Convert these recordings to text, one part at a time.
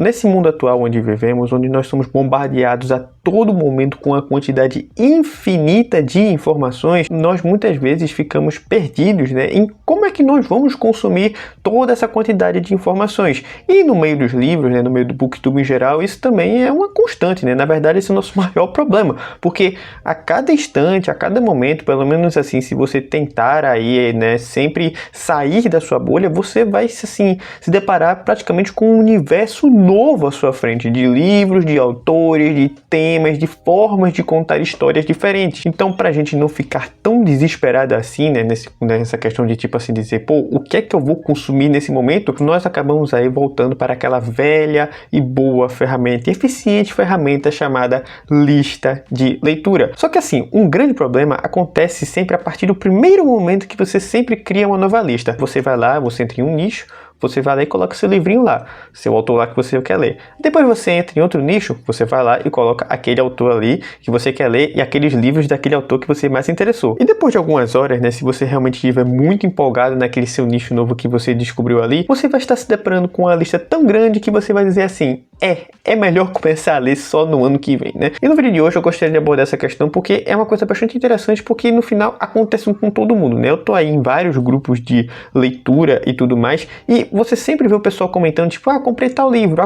nesse mundo atual onde vivemos, onde nós somos bombardeados a todo momento com a quantidade infinita de informações, nós muitas vezes ficamos perdidos, né, em como é que nós vamos consumir toda essa quantidade de informações. E no meio dos livros, né, no meio do booktube em geral, isso também é uma constante, né? Na verdade, esse é o nosso maior problema, porque a cada instante, a cada momento, pelo menos assim, se você tentar aí, né, sempre sair da sua bolha, você vai assim se deparar praticamente com um universo novo à sua frente, de livros, de autores, de temas, de formas de contar histórias diferentes. Então, pra gente não ficar tão desesperado assim, né, nessa questão de tipo assim dizer, pô, o que é que eu vou consumir nesse momento? Nós acabamos aí voltando para aquela velha e boa ferramenta, eficiente ferramenta chamada lista de leitura. Só que assim, um grande problema acontece sempre a partir do primeiro momento que você sempre cria uma nova lista. Você vai lá, você entra em um nicho, você vai lá e coloca seu livrinho lá, seu autor lá que você quer ler. Depois você entra em outro nicho, você vai lá e coloca aquele autor ali que você quer ler e aqueles livros daquele autor que você mais se interessou. E depois de algumas horas, né, se você realmente estiver muito empolgado naquele seu nicho novo que você descobriu ali, você vai estar se deparando com uma lista tão grande que você vai dizer assim, é melhor começar a ler só no ano que vem, né? E no vídeo de hoje eu gostaria de abordar essa questão porque é uma coisa bastante interessante, porque no final acontece com todo mundo, né? Eu tô aí em vários grupos de leitura e tudo mais, e você sempre vê o pessoal comentando, tipo, comprei tal livro,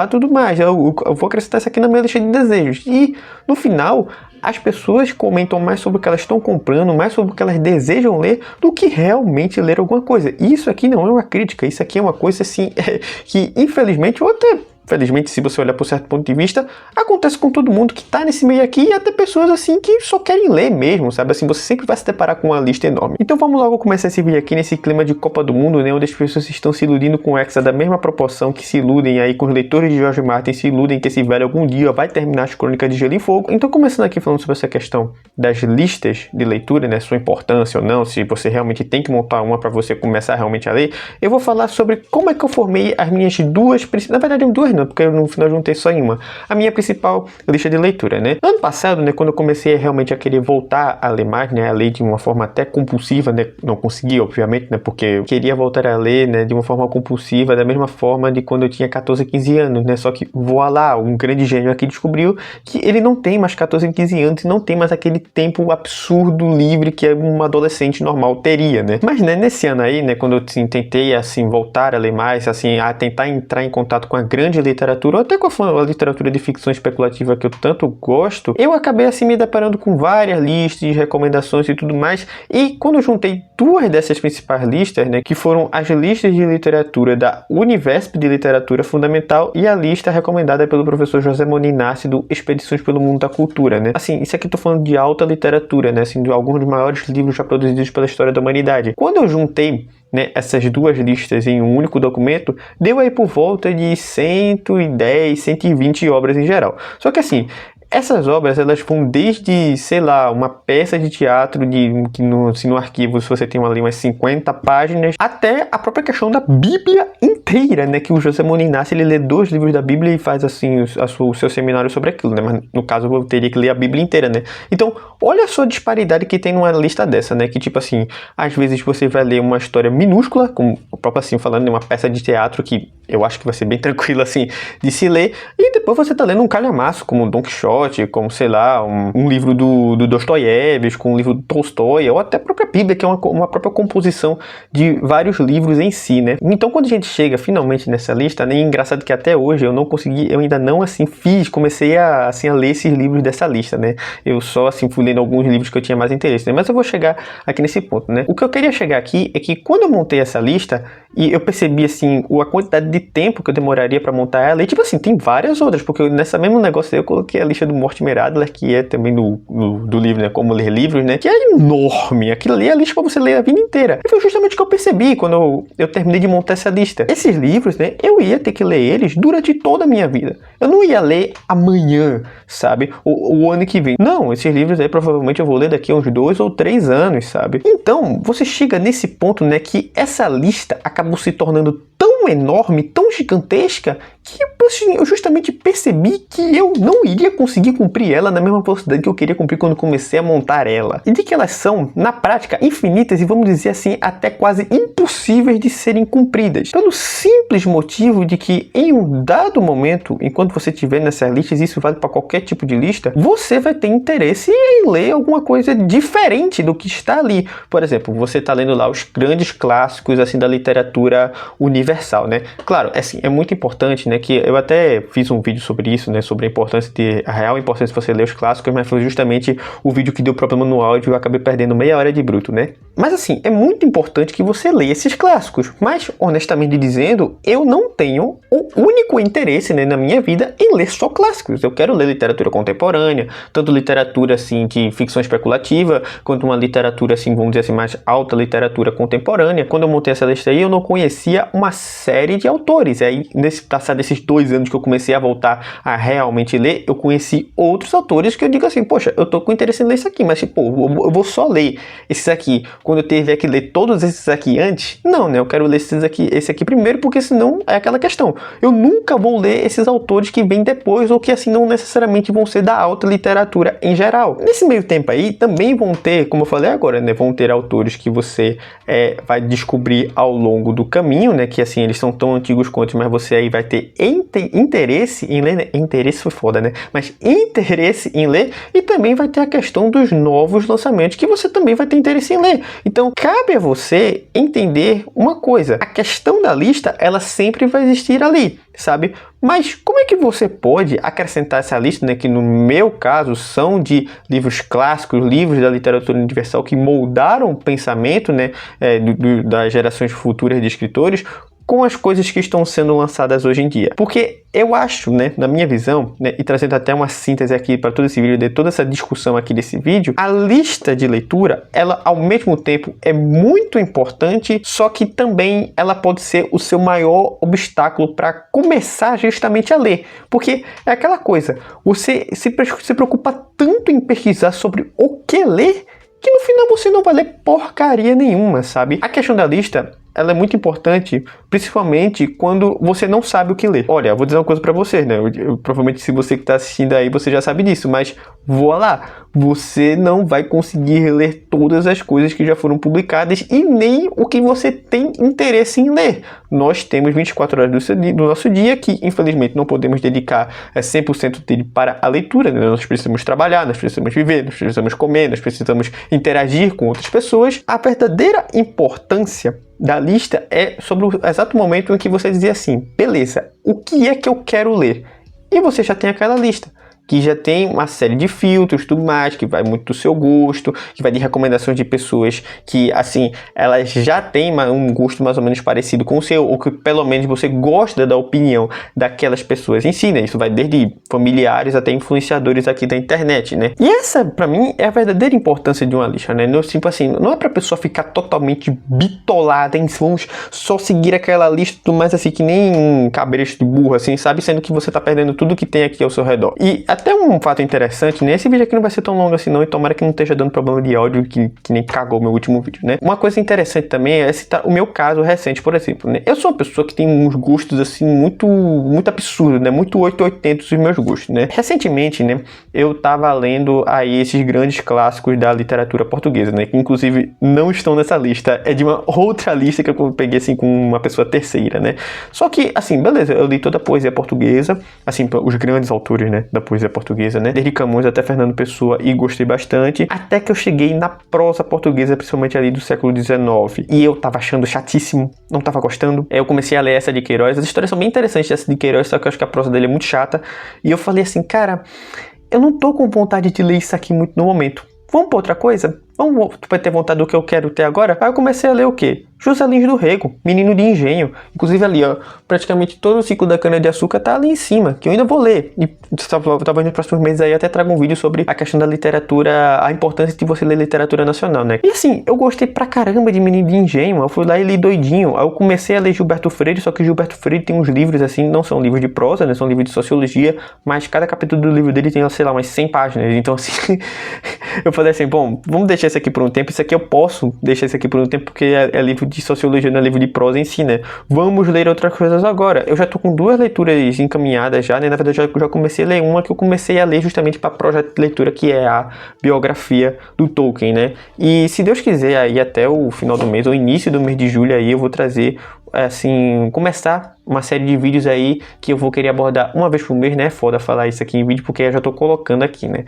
tudo mais, eu vou acrescentar isso aqui na minha lista de desejos. E no final, as pessoas comentam mais sobre o que elas estão comprando, mais sobre o que elas desejam ler, do que realmente ler alguma coisa. E isso aqui não é uma crítica, isso aqui é uma coisa assim, que infelizmente, ou até felizmente, se você olhar por certo ponto de vista, acontece com todo mundo que tá nesse meio aqui, e até pessoas assim que só querem ler mesmo, sabe? Assim, você sempre vai se deparar com uma lista enorme. Então vamos logo começar esse vídeo aqui nesse clima de Copa do Mundo, né? Onde as pessoas estão se iludindo com o Hexa da mesma proporção que se iludem aí com os leitores de George Martin, se iludem que esse velho algum dia vai terminar as Crônicas de Gelo e Fogo. Então começando aqui falando sobre essa questão das listas de leitura, né? Sua importância ou não, se você realmente tem que montar uma para você começar realmente a ler, eu vou falar sobre como é que eu formei as minhas duas, na verdade duas não, porque eu no final juntei só em uma, a minha principal lista de leitura, né? Ano passado, né, quando eu comecei realmente a querer voltar a ler mais, né, a ler de uma forma até compulsiva, né, não consegui, obviamente, né, porque eu queria voltar a ler, né, de uma forma compulsiva, da mesma forma de quando eu tinha 14, 15 anos, né, só que voilá, um grande gênio aqui descobriu que ele não tem mais 14, 15 anos, não tem mais aquele tempo absurdo livre que um adolescente normal teria, né? Mas, né, nesse ano aí, né, quando eu assim, tentei, assim, voltar a ler mais, assim, a tentar entrar em contato com a grande literatura, ou até com a literatura de ficção especulativa que eu tanto gosto, eu acabei assim me deparando com várias listas de recomendações e tudo mais, e quando eu juntei duas dessas principais listas, né, que foram as listas de literatura da Univesp de Literatura Fundamental e a lista recomendada pelo professor José Moninassi do Expedições pelo Mundo da Cultura, né? Assim, isso aqui eu tô falando de alta literatura, né, assim, de alguns dos maiores livros já produzidos pela história da humanidade. Quando eu juntei, né, essas duas listas em um único documento, deu aí por volta de 110, 120 obras em geral. Só que assim, essas obras, elas vão desde, sei lá, uma peça de teatro que no arquivo, se você tem ali umas 50 páginas, até a própria questão da Bíblia inteira, né? Que o José Moninassi, ele lê 2 livros da Bíblia e faz, assim, o seu seminário sobre aquilo, né? Mas, no caso, eu teria que ler a Bíblia inteira, né? Então, olha só a disparidade que tem numa lista dessa, né? Que, tipo assim, às vezes você vai ler uma história minúscula, como o próprio, assim, falando de uma peça de teatro que eu acho que vai ser bem tranquilo, assim, de se ler, e depois você tá lendo um calhamaço, como Don Quixote, como, sei lá, um livro do Dostoiévski, com um livro do Tolstói, ou até a própria Bíblia, que é uma própria composição de vários livros em si, né? Então, quando a gente chega finalmente nessa lista, né, é engraçado que até hoje eu não consegui, eu ainda não, assim, comecei a ler esses livros dessa lista, né? Eu só, assim, fui lendo alguns livros que eu tinha mais interesse, né? Mas eu vou chegar aqui nesse ponto, né? O que eu queria chegar aqui é que quando eu montei essa lista, e eu percebi, assim, a quantidade de tempo que eu demoraria pra montar ela, e tipo assim, tem várias outras, porque nessa mesmo negócio aí eu coloquei a lista do Mortimer Adler, que é também do livro, né, Como Ler Livros, né, que é enorme, aquilo ali é a lista pra você ler a vida inteira. E foi justamente o que eu percebi quando eu terminei de montar essa lista. Esses livros, né, eu ia ter que ler eles durante toda a minha vida. Eu não ia ler amanhã, sabe, o ano que vem. Não, esses livros aí provavelmente eu vou ler daqui a uns 2 ou 3 anos, sabe. Então, você chega nesse ponto, né, que essa lista acabou se tornando tão enorme, tão gigantesca, que assim, eu justamente percebi que eu não iria conseguir cumprir ela na mesma velocidade que eu queria cumprir quando comecei a montar ela. E de que elas são, na prática, infinitas e vamos dizer assim, até quase impossíveis de serem cumpridas. Pelo simples motivo de que em um dado momento, enquanto você estiver nessas listas, isso vale para qualquer tipo de lista, você vai ter interesse em ler alguma coisa diferente do que está ali. Por exemplo, você está lendo lá os grandes clássicos assim da literatura universal, né? Claro, assim, é muito importante, né, que eu até fiz um vídeo sobre isso, né, sobre a real importância de você ler os clássicos, mas foi justamente o vídeo que deu problema no áudio e eu acabei perdendo meia hora de bruto, né? Mas assim, é muito importante que você leia esses clássicos, mas honestamente dizendo, eu não tenho o único interesse, né, na minha vida em ler só clássicos. Eu quero ler literatura contemporânea, tanto literatura assim de ficção especulativa, quanto uma literatura assim, vamos dizer assim, mais alta literatura contemporânea. Quando eu montei essa lista aí, eu não conhecia uma série de autores. Aí, nesse passar desses 2 anos que eu comecei a voltar a realmente ler, eu conheci outros autores que eu digo assim, poxa, eu tô com interesse em ler isso aqui, mas tipo, eu vou só ler esses aqui quando eu tiver que ler todos esses aqui antes? Não, né? Eu quero ler esse aqui primeiro, porque senão é aquela questão. Eu nunca vou ler esses autores que vêm depois ou que assim não necessariamente vão ser da alta literatura em geral. Nesse meio tempo aí, também vão ter, como eu falei agora, né? Vão ter autores que você vai descobrir ao longo do caminho, né? Que assim, eles são tão antigos quanto, mas você aí vai ter interesse em ler, né? Interesse foi foda, né? Mas interesse em ler, e também vai ter a questão dos novos lançamentos, que você também vai ter interesse em ler. Então, cabe a você entender uma coisa. A questão da lista, ela sempre vai existir ali, sabe? Mas como é que você pode acrescentar essa lista, né, que no meu caso são de livros clássicos, livros da literatura universal que moldaram o pensamento, né, das gerações futuras de escritores, com as coisas que estão sendo lançadas hoje em dia? Porque eu acho, né, na minha visão, né, e trazendo até uma síntese aqui para todo esse vídeo, de toda essa discussão aqui desse vídeo, a lista de leitura, ela ao mesmo tempo é muito importante, só que também ela pode ser o seu maior obstáculo para começar justamente a ler. Porque é aquela coisa, você se preocupa tanto em pesquisar sobre o que ler, que no final você não vai ler porcaria nenhuma, sabe? A questão da lista, ela é muito importante, principalmente quando você não sabe o que ler. Olha, eu vou dizer uma coisa pra você, né? Provavelmente se você que tá assistindo aí, você já sabe disso, mas voa lá. Você não vai conseguir ler todas as coisas que já foram publicadas e nem o que você tem interesse em ler. Nós temos 24 horas do nosso dia que, infelizmente, não podemos dedicar 100% dele para a leitura, né? Nós precisamos trabalhar, nós precisamos viver, nós precisamos comer, nós precisamos interagir com outras pessoas. A verdadeira importância da lista é sobre o exato momento em que você dizer assim, beleza, o que é que eu quero ler? E você já tem aquela lista, que já tem uma série de filtros, tudo mais, que vai muito do seu gosto, que vai de recomendações de pessoas que, assim, elas já têm um gosto mais ou menos parecido com o seu, ou que pelo menos você gosta da opinião daquelas pessoas em si, né? Isso vai desde familiares até influenciadores aqui da internet, né? E essa, pra mim, é a verdadeira importância de uma lista, né? Tipo assim, não é pra pessoa ficar totalmente bitolada em vamos só seguir aquela lista, tudo mais assim, que nem um cabresto de burro, assim, sabe? Sendo que você tá perdendo tudo que tem aqui ao seu redor. E até um fato interessante, né? Esse vídeo aqui não vai ser tão longo assim não, e tomara que não esteja dando problema de áudio que nem cagou meu último vídeo, né? Uma coisa interessante também é citar o meu caso recente, por exemplo, né? Eu sou uma pessoa que tem uns gostos, assim, muito absurdos, né? Muito 880 os meus gostos, né? Recentemente, né? Eu tava lendo aí esses grandes clássicos da literatura portuguesa, né? Que inclusive não estão nessa lista, é de uma outra lista que eu peguei, assim, com uma pessoa terceira, né? Só que, assim, beleza, eu li toda a poesia portuguesa, assim, os grandes autores, né? Da poesia portuguesa, né? Desde Camões até Fernando Pessoa, e gostei bastante, até que eu cheguei na prosa portuguesa, principalmente ali do século XIX, e eu tava achando chatíssimo, não tava gostando. Eu comecei a ler essa de Queiroz, as histórias são bem interessantes dessa de Queiroz, só que eu acho que a prosa dele é muito chata, e eu falei assim, cara, eu não tô com vontade de ler isso aqui muito no momento. Vamos pra outra coisa? Vamos ter vontade do que eu quero ter agora? Aí eu comecei a ler o quê? José Lins do Rego, Menino de Engenho. Inclusive ali, ó, praticamente todo o ciclo da cana-de-açúcar tá ali em cima, que eu ainda vou ler. E talvez nos próximos meses aí até trago um vídeo sobre a questão da literatura, a importância de você ler literatura nacional, né? E assim, eu gostei pra caramba de Menino de Engenho, eu fui lá e li doidinho. Aí eu comecei a ler Gilberto Freire, só que Gilberto Freire tem uns livros assim, não são livros de prosa, né? São livros de sociologia, mas cada capítulo do livro dele tem, sei lá, umas 100 páginas. Então assim, eu falei assim, bom, vamos deixar deixar isso aqui por um tempo, isso aqui eu posso deixar isso aqui por um tempo, porque é livro de sociologia, não é livro de prosa em si, né? Vamos ler outras coisas agora. Eu já tô com 2 leituras encaminhadas já, né? Na verdade, eu já comecei a ler uma que eu comecei a ler justamente para projeto de leitura, que é a biografia do Tolkien, né? E se Deus quiser, aí até o final do mês, ou início do mês de julho, aí eu vou trazer, assim, começar uma série de vídeos aí que eu vou querer abordar uma vez por mês, né? Foda falar isso aqui em vídeo, porque eu já tô colocando aqui, né?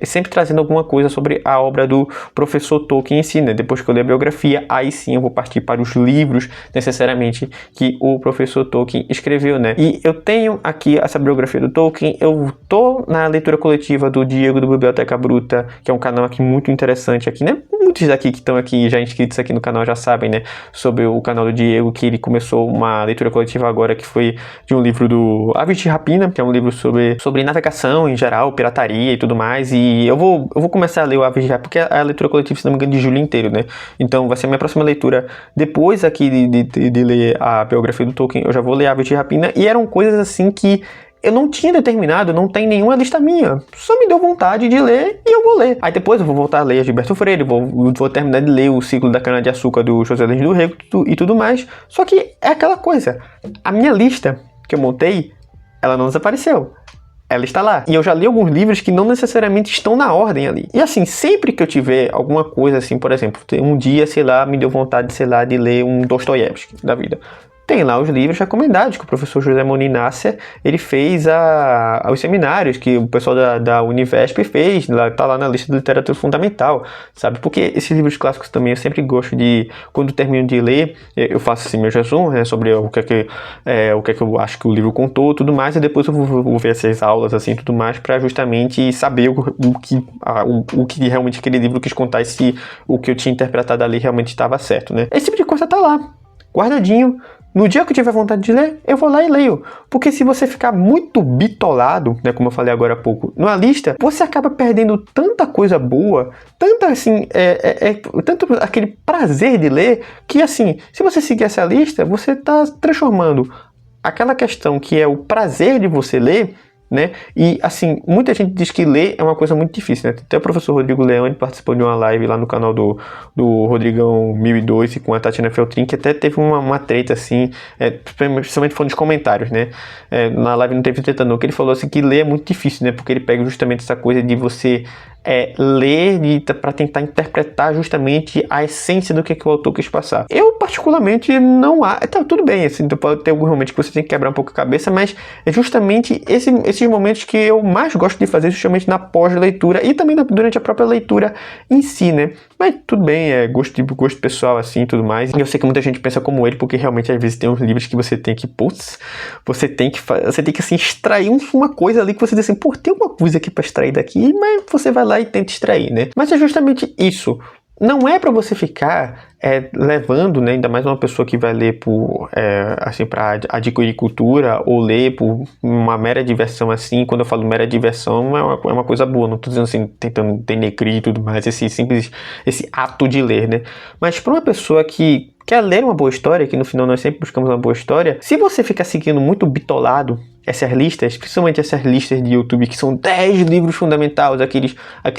Sempre trazendo alguma coisa sobre a obra do professor Tolkien em si, né? Depois que eu ler a biografia, aí sim eu vou partir para os livros, necessariamente, que o professor Tolkien escreveu, né? E eu tenho aqui essa biografia do Tolkien, eu tô na leitura coletiva do Diego do Biblioteca Bruta, que é um canal aqui muito interessante aqui, né? Muitos daqui que estão aqui, já inscritos aqui no canal, já sabem, né? Sobre o canal do Diego, que ele começou uma leitura coletiva agora, que foi de um livro do Aves de Rapina, que é um livro sobre navegação em geral, pirataria e tudo mais, e eu vou começar a ler o Aves de Rapina, porque a leitura coletiva, se não me engano, de julho inteiro, né? Então vai ser a minha próxima leitura, depois aqui de ler a biografia do Tolkien, eu já vou ler Aves de Rapina, e eram coisas assim que eu não tinha determinado, não tem nenhuma lista minha. Só me deu vontade de ler e eu vou ler. Aí depois eu vou voltar a ler a Gilberto Freire, vou terminar de ler o Ciclo da Cana-de-Açúcar do José Lins do Rego e tudo mais. Só que é aquela coisa. A minha lista que eu montei, ela não desapareceu. Ela está lá. E eu já li alguns livros que não necessariamente estão na ordem ali. E assim, sempre que eu tiver alguma coisa assim, por exemplo, um dia, sei lá, me deu vontade, sei lá, de ler um Dostoiévski da vida. Tem lá os livros recomendados que o professor José Moninácia, ele fez os seminários que o pessoal da Univesp fez, tá lá na lista de literatura fundamental, sabe? Porque esses livros clássicos também eu sempre gosto de, quando termino de ler, eu faço assim meu resumo, né, sobre o que é que eu acho que o livro contou, tudo mais, e depois eu vou ver essas aulas assim, tudo mais, para justamente saber o que realmente aquele livro quis contar, e se o que eu tinha interpretado ali realmente estava certo, né? Esse tipo de coisa tá lá, guardadinho. No dia que eu tiver vontade de ler, eu vou lá e leio. Porque se você ficar muito bitolado, né, como eu falei agora há pouco, numa lista, você acaba perdendo tanta coisa boa, tanta assim, tanto aquele prazer de ler, que assim, se você seguir essa lista, você está transformando aquela questão que é o prazer de você ler, né? E assim, muita gente diz que ler é uma coisa muito difícil, né? Até o professor Rodrigo Leone participou de uma live lá no canal do Rodrigão 1002 com a Tatiana Feltrin, que até teve uma treta assim, principalmente falando dos comentários, né? Na live não teve treta não, que ele falou assim que ler é muito difícil, né? Porque ele pega justamente essa coisa de você ler para tentar interpretar justamente a essência do que o autor quis passar. Eu, particularmente, não há... Tá, tudo bem, assim, pode ter algum momento que você tem que quebrar um pouco a cabeça, mas é justamente esses momentos que eu mais gosto de fazer, justamente na pós-leitura e também durante a própria leitura em si, né? Mas tudo bem, é gosto pessoal, assim, tudo mais. E eu sei que muita gente pensa como ele, porque realmente, às vezes, tem uns livros que você tem que, você tem que, assim, extrair uma coisa ali que você diz assim, tem uma coisa aqui para extrair daqui, mas você vai lá e tenta extrair, né? Mas é justamente isso. Não é para você ficar levando, né, ainda mais uma pessoa que vai ler assim, para adquirir cultura, ou ler por uma mera diversão assim. Quando eu falo mera diversão, é uma coisa boa, não tô dizendo assim, tentando denegrir e tudo mais, esse ato de ler, né? Mas para uma pessoa que quer ler uma boa história, que no final nós sempre buscamos uma boa história, se você ficar seguindo muito bitolado essas listas, principalmente essas listas de YouTube que são 10 livros fundamentais, aquele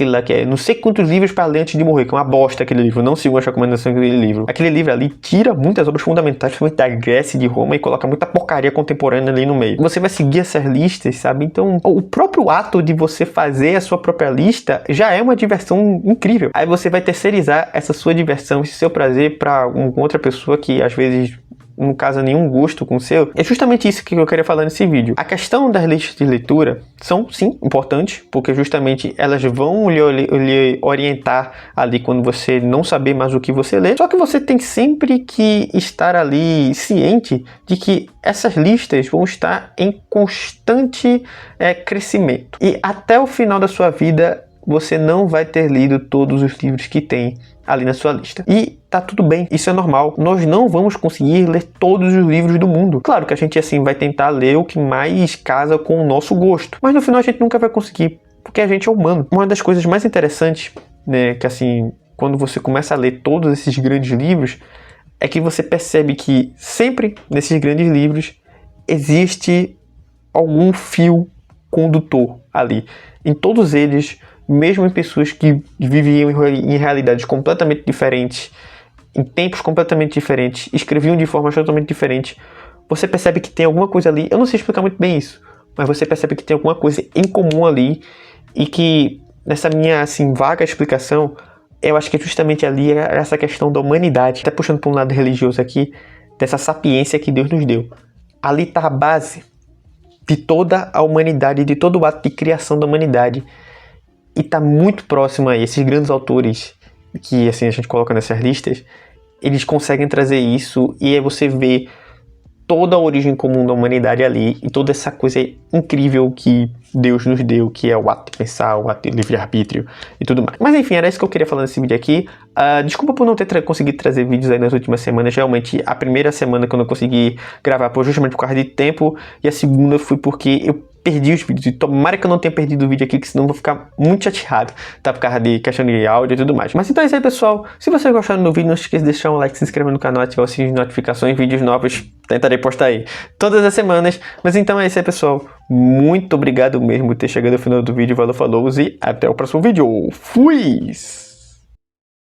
lá que é não sei quantos livros para ler antes de morrer, que é uma bosta aquele livro, não sigam as recomendações daquele livro. Aquele livro ali tira muitas obras fundamentais, principalmente da Grécia e de Roma, e coloca muita porcaria contemporânea ali no meio. Você vai seguir essas listas, sabe? Então, o próprio ato de você fazer a sua própria lista já é uma diversão incrível. Aí você vai terceirizar essa sua diversão, esse seu prazer para outra pessoa que às vezes não casa nenhum gosto com o seu. É justamente isso que eu queria falar nesse vídeo. A questão das listas de leitura são, sim, importantes, porque justamente elas vão lhe orientar ali quando você não saber mais o que você lê. Só que você tem sempre que estar ali ciente de que essas listas vão estar em constante crescimento. E até o final da sua vida, você não vai ter lido todos os livros que tem ali na sua lista. E tá tudo bem, isso é normal. Nós não vamos conseguir ler todos os livros do mundo. Claro que a gente assim vai tentar ler o que mais casa com o nosso gosto, mas no final a gente nunca vai conseguir, porque a gente é humano. Uma das coisas mais interessantes, né, que assim, quando você começa a ler todos esses grandes livros, é que você percebe que sempre nesses grandes livros existe algum fio condutor ali. Em todos eles mesmo em pessoas que viviam em realidades completamente diferentes, em tempos completamente diferentes, escreviam de formas totalmente diferentes, você percebe que tem alguma coisa ali. Eu não sei explicar muito bem isso, mas você percebe que tem alguma coisa em comum ali, e que nessa minha assim vaga explicação, eu acho que justamente ali é essa questão da humanidade, até puxando para um lado religioso aqui, dessa sapiência que Deus nos deu. Ali está a base de toda a humanidade, de todo o ato de criação da humanidade. E está muito próximo a esses grandes autores que assim a gente coloca nessas listas. Eles conseguem trazer isso, e aí você vê toda a origem comum da humanidade ali, e toda essa coisa incrível que Deus nos deu, que é o ato de pensar, o ato de livre-arbítrio e tudo mais. Mas enfim, era isso que eu queria falar nesse vídeo aqui. Desculpa por não ter conseguido trazer vídeos aí nas últimas semanas. Realmente, a primeira semana que eu não consegui gravar foi justamente por causa de tempo, e a segunda foi porque eu perdi os vídeos. E tomara que eu não tenha perdido o vídeo aqui, que senão eu vou ficar muito chateado, tá? Por causa de questão de áudio e tudo mais. Mas então é isso aí, pessoal. Se vocês gostaram do vídeo, não se esqueça de deixar um like, se inscrever no canal, ativar o sininho de notificações, vídeos novos. Tentarei postar aí todas as semanas. Mas então é isso aí, pessoal. Muito obrigado mesmo por ter chegado ao final do vídeo. Valeu, falou e até o próximo vídeo. Fui!